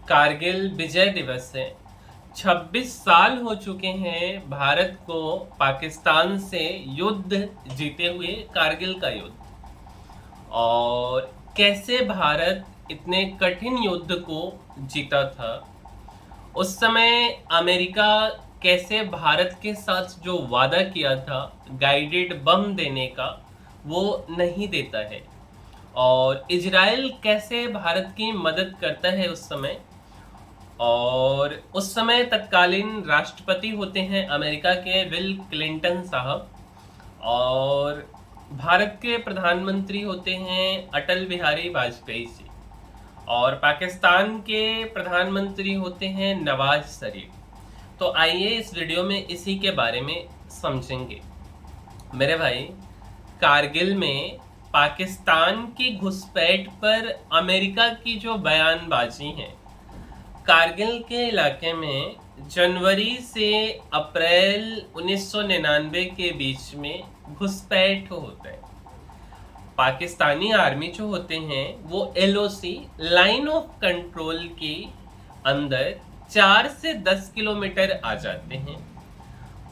कारगिल विजय दिवस है। 26 साल हो चुके हैं भारत को पाकिस्तान से युद्ध जीते हुए, कारगिल का युद्ध। और कैसे भारत इतने कठिन युद्ध को जीता था। उस समय अमेरिका कैसे भारत के साथ जो वादा किया था गाइडेड बम देने का, वो नहीं देता है। और इजराइल कैसे भारत की मदद करता है उस समय। और उस समय तत्कालीन राष्ट्रपति होते हैं अमेरिका के बिल क्लिंटन साहब। और भारत के प्रधानमंत्री होते हैं अटल बिहारी वाजपेयी जी। और पाकिस्तान के प्रधानमंत्री होते हैं नवाज शरीफ। तो आइए इस वीडियो में इसी के बारे में समझेंगे मेरे भाई। कारगिल में पाकिस्तान की घुसपैठ पर अमेरिका की जो बयानबाजी है, कारगिल के इलाके में जनवरी से अप्रैल 1999 के बीच में घुसपैठ होता है। पाकिस्तानी आर्मी जो होते हैं वो LOC लाइन ऑफ कंट्रोल के अंदर 4 से 10 किलोमीटर आ जाते हैं।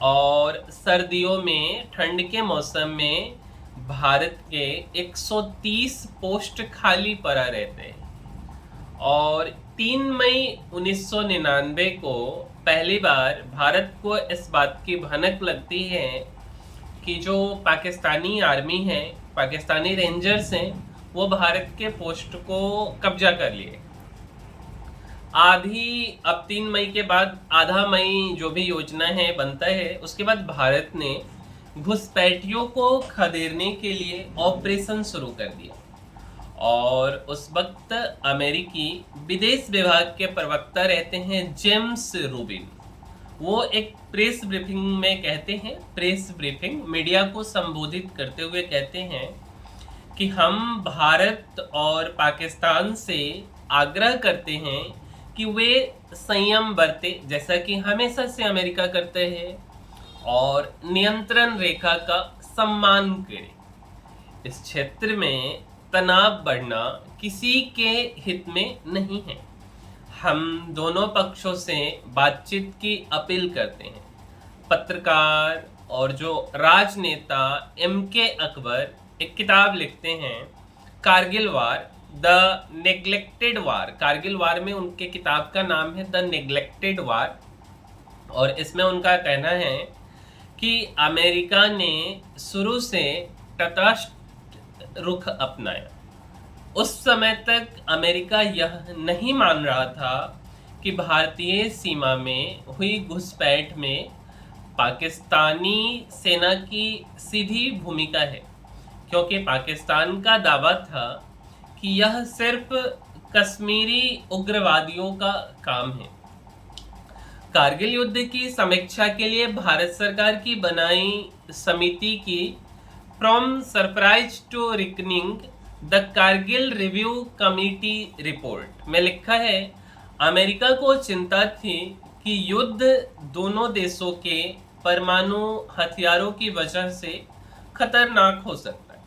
और सर्दियों में, ठंड के मौसम में भारत के 130 पोस्ट खाली पड़ा रहते हैं। और 3 मई 1999 को पहली बार भारत को इस बात की भनक लगती है कि जो पाकिस्तानी आर्मी है, पाकिस्तानी रेंजर्स हैं, वो भारत के पोस्ट को कब्जा कर लिए। अब 3 मई के बाद आधा मई जो भी योजना है बनता है, उसके बाद भारत ने घुसपैठियों को खदेड़ने के लिए ऑपरेशन शुरू कर दिया। और उस वक्त अमेरिकी विदेश विभाग के प्रवक्ता रहते हैं जेम्स रूबिन। वो एक प्रेस ब्रीफिंग में कहते हैं, प्रेस ब्रीफिंग मीडिया को संबोधित करते हुए कहते हैं कि हम भारत और पाकिस्तान से आग्रह करते हैं कि वे संयम बरते, जैसा कि हमेशा से अमेरिका करते हैं, और नियंत्रण रेखा का सम्मान करें। इस क्षेत्र में तनाव बढ़ना किसी के हित में नहीं है। हम दोनों पक्षों से बातचीत की अपील करते हैं। पत्रकार और जो राजनेता MK अकबर एक किताब लिखते हैं, कारगिल वार द नेग्लेक्टेड वार। कारगिल वार में उनके किताब का नाम है द नेग्लेक्टेड वार। और इसमें उनका कहना है कि अमेरिका ने शुरू से तटस्थ रुख अपनाया। उस समय तक अमेरिका यह नहीं मान रहा था कि भारतीय सीमा में हुई घुसपैठ में पाकिस्तानी सेना की सीधी भूमिका है, क्योंकि पाकिस्तान का दावा था कि यह सिर्फ कश्मीरी उग्रवादियों का काम है। कारगिल युद्ध की समीक्षा के लिए भारत सरकार की बनाई समिति की from surprise to reckoning the Kargil review committee report में लिखा है, अमेरिका को चिंता थी कि युद्ध दोनों देशों के परमाणु हथियारों की वजह से खतरनाक हो सकता है।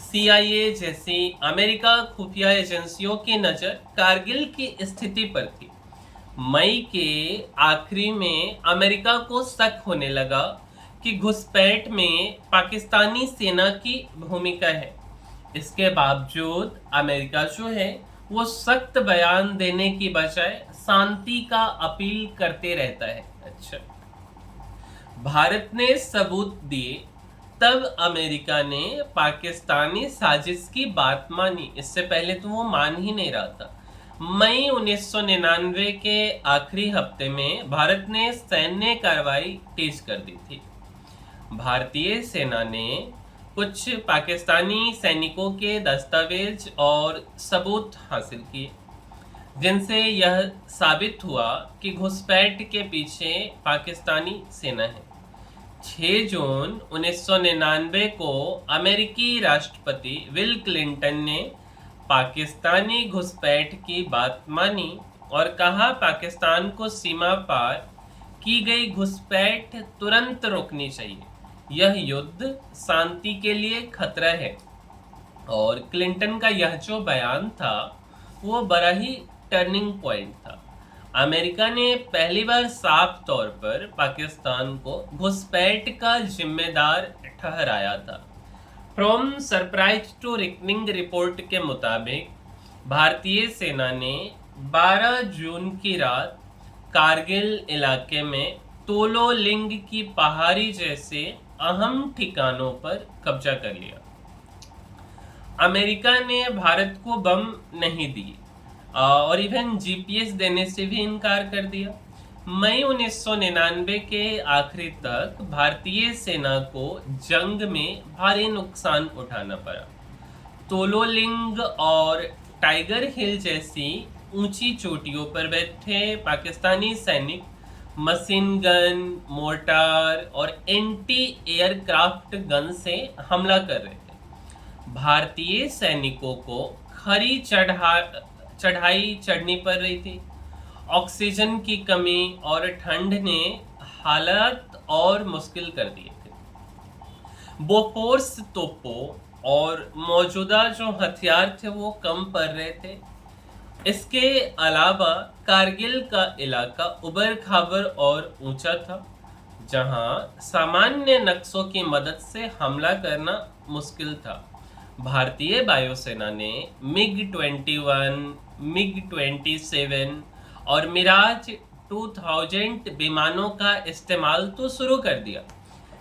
CIA जैसी अमेरिका खुफिया एजेंसियों की नज़र कारगिल की स्थिति पर थी। मई के आखिरी में अमेरिका को शक होने लगा कि घुसपैठ में पाकिस्तानी सेना की भूमिका है। इसके बावजूद अमेरिका जो है वो सख्त बयान देने की बजाय शांति का अपील करते रहता है। अच्छा, भारत ने सबूत दिए, तब अमेरिका ने पाकिस्तानी साजिश की बात मानी। इससे पहले तो वो मान ही नहीं रहा था। मई 1999 के आखिरी हफ्ते में भारत ने सैन्य कार्रवाई तेज कर दी थी। भारतीय सेना ने कुछ पाकिस्तानी सैनिकों के दस्तावेज और सबूत हासिल किए, जिनसे यह साबित हुआ कि घुसपैठ के पीछे पाकिस्तानी सेना है। 6 जून 1999 को अमेरिकी राष्ट्रपति बिल क्लिंटन ने पाकिस्तानी घुसपैठ की बात मानी और कहा पाकिस्तान को सीमा पार की गई घुसपैठ तुरंत रोकनी चाहिए। यह युद्ध शांति के लिए खतरा है। और क्लिंटन का यह जो बयान था वो बड़ा ही टर्निंग पॉइंट था। अमेरिका ने पहली बार साफ तौर पर पाकिस्तान को घुसपैठ का जिम्मेदार ठहराया था। From surprise to reckoning report के मुताबिक भारतीय सेना ने 12 जून की रात कारगिल इलाके में तोलो लिंग की पहाड़ी जैसे अहम ठिकानों पर कब्जा कर लिया। अमेरिका ने भारत को बम नहीं दिए और इवन जीपीएस देने से भी इनकार कर दिया। मई 1999 के आखिरी तक भारतीय सेना को जंग में भारी नुकसान उठाना पड़ा। तोलोलिंग और टाइगर हिल जैसी ऊंची चोटियों पर बैठे पाकिस्तानी सैनिक मशीन गन, मोर्टार और एंटी एयरक्राफ्ट गन से हमला कर रहे थे। भारतीय सैनिकों को खरी चढ़ाई चढ़नी पड़ रही थी। ऑक्सीजन की कमी और ठंड ने हालात और मुश्किल कर दिए थे। बोफोर्स तोपों और मौजूदा जो हथियार थे वो कम पड़ रहे थे। इसके अलावा कारगिल का इलाका उबड़ खाबड़ और ऊंचा था, जहां सामान्य नक्शों की मदद से हमला करना मुश्किल था। भारतीय वायुसेना ने मिग-21, मिग-27 और मिराज 2000 विमानों का इस्तेमाल तो शुरू कर दिया,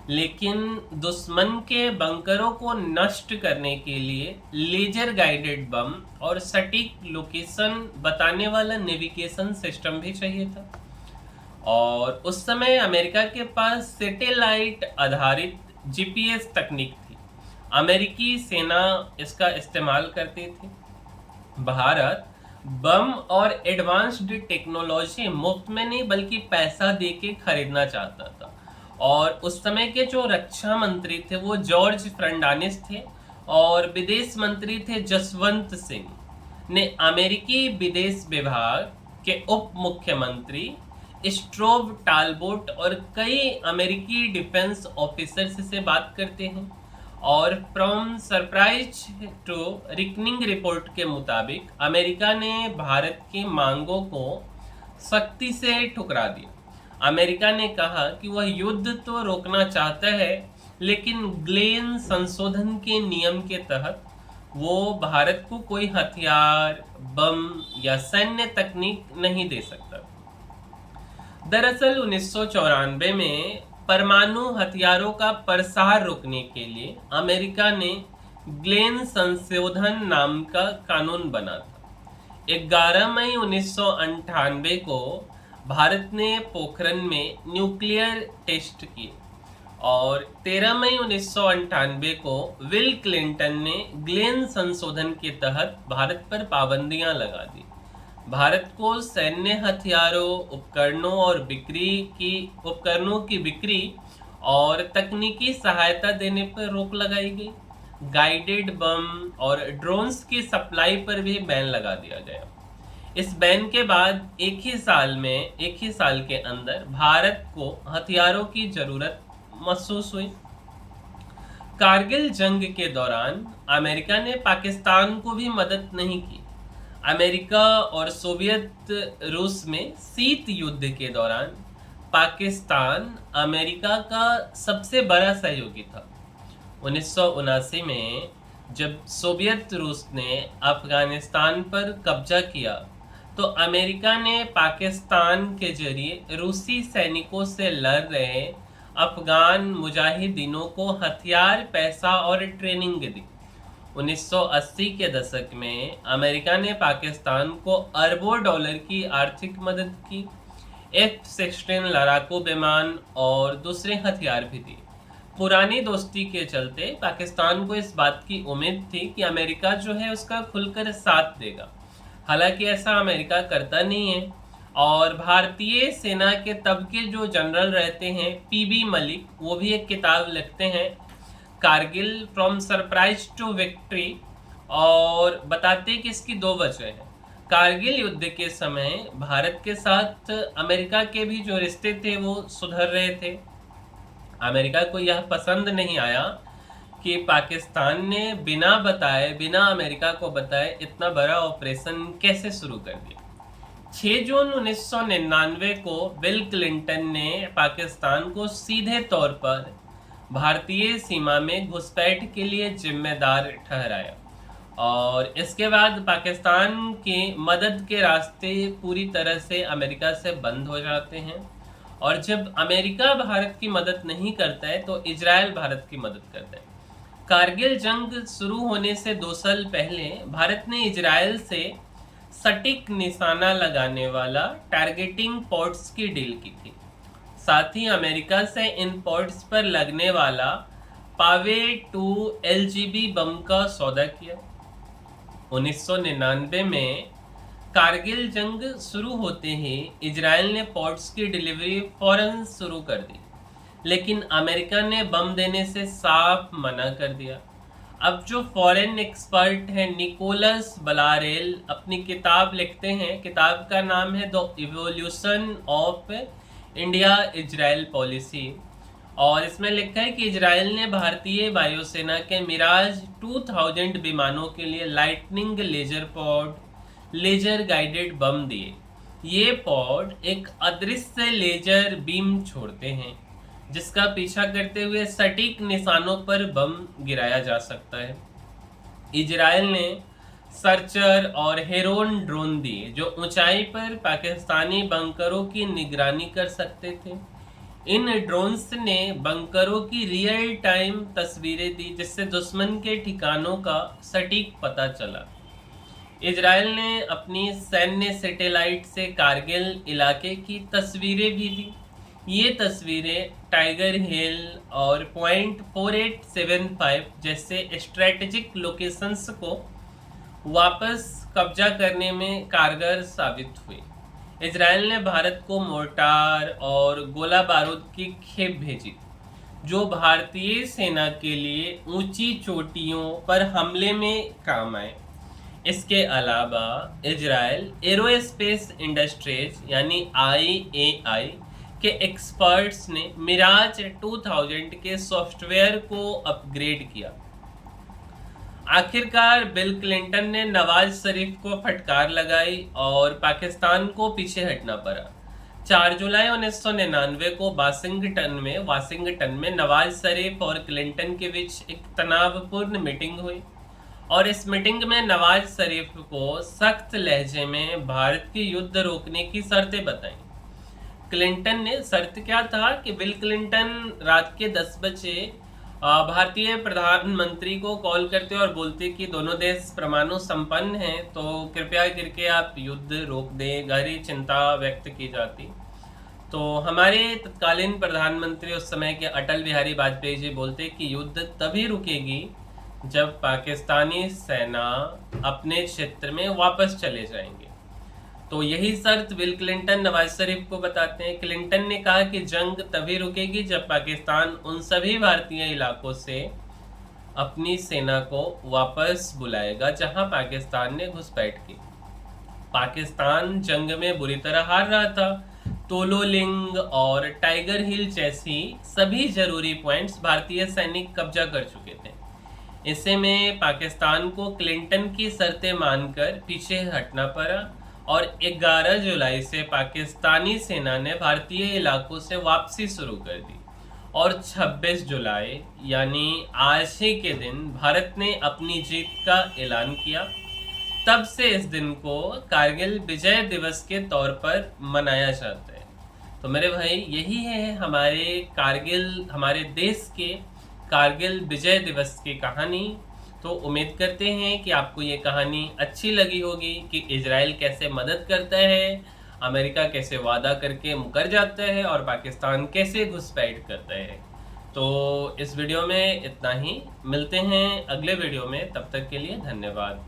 लेकिन दुश्मन के बंकरों को नष्ट करने के लिए लेजर गाइडेड बम और सटीक लोकेशन बताने वाला नेविगेशन सिस्टम भी चाहिए था। और उस समय अमेरिका के पास सैटेलाइट आधारित जीपीएस तकनीक थी। अमेरिकी सेना इसका इस्तेमाल करती थी। भारत बम और एडवांस्ड टेक्नोलॉजी मुफ्त में नहीं बल्कि पैसा देके खरीदना चाहता था। और उस समय के जो रक्षा मंत्री थे वो जॉर्ज फर्नांडिस थे और विदेश मंत्री थे जसवंत सिंह ने अमेरिकी विदेश विभाग के उप मुख्यमंत्री स्ट्रोव टालबोट और कई अमेरिकी डिफेंस ऑफिसर्स से बात करते हैं। और from surprise to reckoning report के मुताबिक अमेरिका ने भारत की मांगों को सख्ती से ठुकरा दिया। अमेरिका ने कहा कि वह युद्ध तो रोकना चाहता है, लेकिन ग्लेन संशोधन के नियम के तहत वो भारत को कोई हथियार, बम या सैन्य तकनीक नहीं दे सकता। दरअसल 1994 में परमाणु हथियारों का प्रसार रोकने के लिए अमेरिका ने ग्लेन संशोधन नाम का कानून बना था। 11 मई 1998 को भारत ने पोखरण में न्यूक्लियर टेस्ट किए और 13 मई 1998 को बिल क्लिंटन ने ग्लेन संशोधन के तहत भारत पर पाबंदियां लगा दी। भारत को सैन्य हथियारों, उपकरणों की बिक्री और तकनीकी सहायता देने पर रोक लगाई गई। गाइडेड बम और ड्रोन्स की सप्लाई पर भी बैन लगा दिया गया। इस बैन के बाद एक ही साल के अंदर भारत को हथियारों की जरूरत महसूस हुई। कारगिल जंग के दौरान अमेरिका ने पाकिस्तान को भी मदद नहीं की। अमेरिका और सोवियत रूस में शीत युद्ध के दौरान पाकिस्तान अमेरिका का सबसे बड़ा सहयोगी था। 1979 में जब सोवियत रूस ने अफगानिस्तान पर कब्जा किया तो अमेरिका ने पाकिस्तान के जरिए रूसी सैनिकों से लड़ रहे अफगान मुजाहिदीनों को हथियार, पैसा और ट्रेनिंग दी। 1980 के दशक में अमेरिका ने पाकिस्तान को अरबों डॉलर की आर्थिक मदद की, F-16 लड़ाकू विमान और दूसरे हथियार भी दिए। पुरानी दोस्ती के चलते पाकिस्तान को इस बात की उम्मीद थी कि अमेरिका जो है उसका खुलकर साथ देगा। हालांकि ऐसा अमेरिका करता नहीं है और भारतीय सेना के तब के जो जनरल रहते हैं PB मलिक, वो भी एक किताब लिखते हैं Kargil from surprise to victory और बताते कि इसकी दो वजह है। कारगिल युद्ध के समय भारत के साथ अमेरिका के भी जो रिश्ते थे वो सुधर रहे थे। अमेरिका को यह पसंद नहीं आया कि पाकिस्तान ने बिना अमेरिका को बताए इतना बड़ा ऑपरेशन कैसे शुरू कर दिया। 6 जून 1999 को बिल क्लिंटन ने पाकिस्तान को सीधे तौर पर भारतीय सीमा में घुसपैठ के लिए जिम्मेदार ठहराया और इसके बाद पाकिस्तान के मदद के रास्ते पूरी तरह से अमेरिका से बंद हो जाते हैं। और जब अमेरिका भारत की मदद नहीं करता है तो इजराइल भारत की मदद करता है। कारगिल जंग शुरू होने से 2 साल पहले भारत ने इजराइल से सटीक निशाना लगाने वाला टारगेटिंग पॉड्स की डील की थी। साथ ही अमेरिका से इन पॉड्स पर लगने वाला पावे 2 LGB बम का सौदा किया। 1999 में कारगिल जंग शुरू होते ही इजराइल ने पॉड्स की डिलीवरी फौरन शुरू कर दी, लेकिन अमेरिका ने बम देने से साफ मना कर दिया। अब जो फॉरेन एक्सपर्ट हैं निकोलस बलारेल अपनी किताब लिखते हैं, किताब का नाम है the evolution of India Israel policy, और इसमें लिखा है कि इजराइल ने भारतीय वायुसेना के मिराज 2000 विमानों के लिए litening laser pod, laser guided bomb दिए। ये पॉड एक अदृश्य लेजर बीम छोड़ते हैं जिसका पीछा करते हुए सटीक निशानों पर बम गिराया जा सकता है। इजराइल ने सर्चर और हेरोन ड्रोन दिए जो ऊंचाई पर पाकिस्तानी बंकरों की निगरानी कर सकते थे। इन ड्रोन्स ने बंकरों की रियल टाइम तस्वीरें दी जिससे दुश्मन के ठिकानों का सटीक पता चला। इजराइल ने अपनी सैन्य सैटेलाइट से कारगिल इलाके की तस्वीरें भी दी। ये तस्वीरें टाइगर हिल और पॉइंट 4875 जैसे स्ट्रेटेजिक लोकेशंस को वापस कब्जा करने में कारगर साबित हुई। इजराइल ने भारत को मोर्टार और गोला बारूद की खेप भेजी जो भारतीय सेना के लिए ऊंची चोटियों पर हमले में काम आए। इसके अलावा इजराइल एरोस्पेस इंडस्ट्रीज यानी IAI के एक्सपर्ट्स ने मिराज 2000 के सॉफ्टवेयर को अपग्रेड किया। आखिरकार बिल क्लिंटन ने नवाज शरीफ को फटकार लगाई और पाकिस्तान को पीछे हटना पड़ा। 4 जुलाई 1999 को वाशिंगटन में नवाज शरीफ और क्लिंटन के बीच एक तनावपूर्ण मीटिंग हुई और इस मीटिंग में नवाज शरीफ को सख्त लहजे में भारत की युद्ध रोकने की शर्तें बताई। क्लिंटन ने शर्त क्या था कि बिल क्लिंटन रात के 10 बजे भारतीय प्रधानमंत्री को कॉल करते और बोलते कि दोनों देश परमाणु संपन्न हैं तो कृपया करके आप युद्ध रोक दें। गहरी चिंता व्यक्त की जाती। तो हमारे तत्कालीन प्रधानमंत्री उस समय के अटल बिहारी वाजपेयी जी बोलते कि युद्ध तभी रुकेगी जब पाकिस्तानी सेना अपने क्षेत्र में वापस चले जाएंगे। तो यही शर्त बिल क्लिंटन नवाज शरीफ को बताते हैं। क्लिंटन ने कहा कि जंग तभी रुकेगी जब पाकिस्तान उन सभी भारतीय इलाकों से अपनी सेना को वापस बुलाएगा जहां पाकिस्तान ने घुसपैठ की। पाकिस्तान जंग में बुरी तरह हार रहा था। तोलोलिंग और टाइगर हिल जैसी सभी जरूरी पॉइंट्स भारतीय सैनिक कब्जा कर चुके थे। ऐसे में पाकिस्तान को क्लिंटन की शर्तें मानकर पीछे हटना पड़ा और 11 जुलाई से पाकिस्तानी सेना ने भारतीय इलाकों से वापसी शुरू कर दी और 26 जुलाई यानी आज ही के दिन भारत ने अपनी जीत का ऐलान किया। तब से इस दिन को कारगिल विजय दिवस के तौर पर मनाया जाता है। तो मेरे भाई यही है हमारे देश के कारगिल विजय दिवस की कहानी। तो उम्मीद करते हैं कि आपको ये कहानी अच्छी लगी होगी कि इजराइल कैसे मदद करता है, अमेरिका कैसे वादा करके मुकर जाता है और पाकिस्तान कैसे घुसपैठ करता है। तो इस वीडियो में इतना ही, मिलते हैं अगले वीडियो में, तब तक के लिए धन्यवाद।